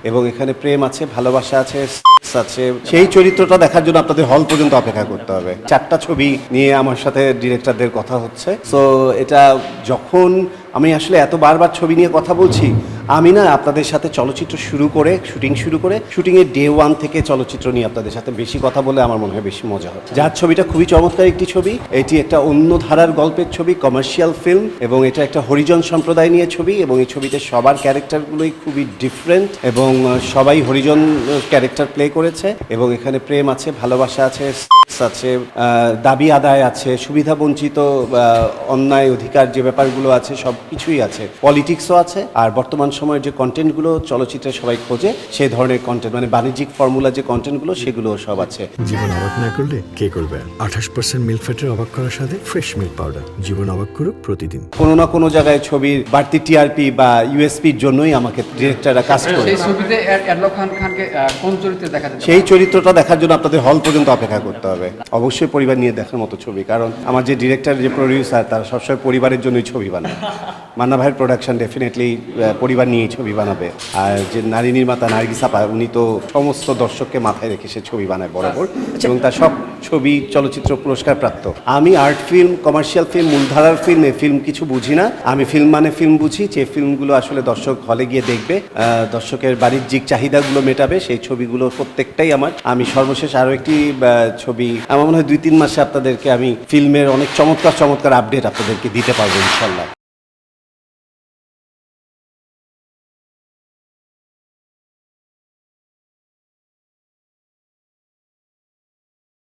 এবং এখানে প্রেম আছে, ভালোবাসা আছে, সেক্স আছে। সেই চরিত্রটা দেখার জন্য আপনাদের হল পর্যন্ত অপেক্ষা করতে হবে। 4টা ছবি নিয়ে আমার সাথে ডিরেক্টরদের কথা হচ্ছে। সো এটা যখন আমি আসলে এত বারবার ছবি নিয়ে কথা বলছি, আমি না আপনাদের সাথে চলচ্চিত্র শুরু করে শুটিংয়ের ডে 1 থেকে চলচ্চিত্র নিয়ে আপনাদের সাথে বেশি কথা বলে আমার মনে হয় বেশি মজা হয়। যার ছবিটা খুবই চমৎকার একটি ছবি, এটি একটা অন্য ধারার গল্পের ছবি, কমার্শিয়াল ফিল্ম, এবং এটা একটা হরিজন সম্প্রদায় নিয়ে ছবি, এবং এই ছবিতে সবার ক্যারেক্টারগুলোই খুবই ডিফারেন্ট এবং সবাই হরিজন ক্যারেক্টার প্লে করেছে। এবং এখানে প্রেম আছে, ভালোবাসা আছে, সেক্স আছে, দাবি আদায় আছে, সুবিধা বঞ্চিত অন্যায় অধিকার যে ব্যাপারগুলো আছে সব কিছুই আছে, পলিটিক্সও আছে। আর বর্তমান সময়ের যে কন্টেন্টগুলো চলচ্চিত্রে সবাই খোঁজে সেই ধরনের কন্টেন্ট, মানে বাণিজ্যিক ফর্মুলা যে কন্টেন্টগুলো সেগুলো সব আছে। জীবন অবাক না করলে কে করবে? 28% মিল্ক ফ্যাটের অবাক করার সাথে ফ্রেশ মিল্ক পাউডার। জীবন অবাক করুক প্রতিদিন। কোনো না কোনো জায়গায় ছবির বাড়তি টিআরপি বা ইউএসপির জন্যই আমাকে ডিরেক্টররা কাজ করে। সেই ছবিতে এডলক খানকে কোন চরিত্রে দেখা যাচ্ছে? সেই চরিত্রটা দেখার জন্য আপনাদের হল পর্যন্ত অপেক্ষা করতে হবে। অবশ্যই পরিবার নিয়ে দেখার মতো ছবি, কারণ আমার যে ডিরেক্টর, যে প্রডিউসার, তারা সবসময় পরিবারের জন্যই ছবি বানায়। মান্না ভাইয়ের প্রোডাকশন ডেফিনেটলি পরিবার নিয়েই ছবি বানাবে। আর যে নারী নির্মাতা নার্গিস আপা, উনি তো সমস্ত দর্শককে মাথায় রেখে সে ছবি বানায় বরাবর, এবং তার সব ছবি চলচ্চিত্র পুরস্কার প্রাপ্ত। আমি আর্ট ফিল্ম, কমার্শিয়াল ফিল্ম, মূলধারার ফিল্ম কিছু বুঝি না। আমি ফিল্ম মানে ফিল্ম বুঝি, যে ফিল্মগুলো আসলে দর্শক হলে গিয়ে দেখবে, দর্শকের বাণিজ্যিক চাহিদাগুলো মেটাবে, সেই ছবিগুলো প্রত্যেকটাই আমার। আমি সর্বশেষ আরও একটি ছবি, আমার মনে হয় 2-3 মাসে আপনাদেরকে আমি ফিল্মের অনেক চমৎকার আপডেট আপনাদেরকে দিতে পারবো ইনশাল্লাহ।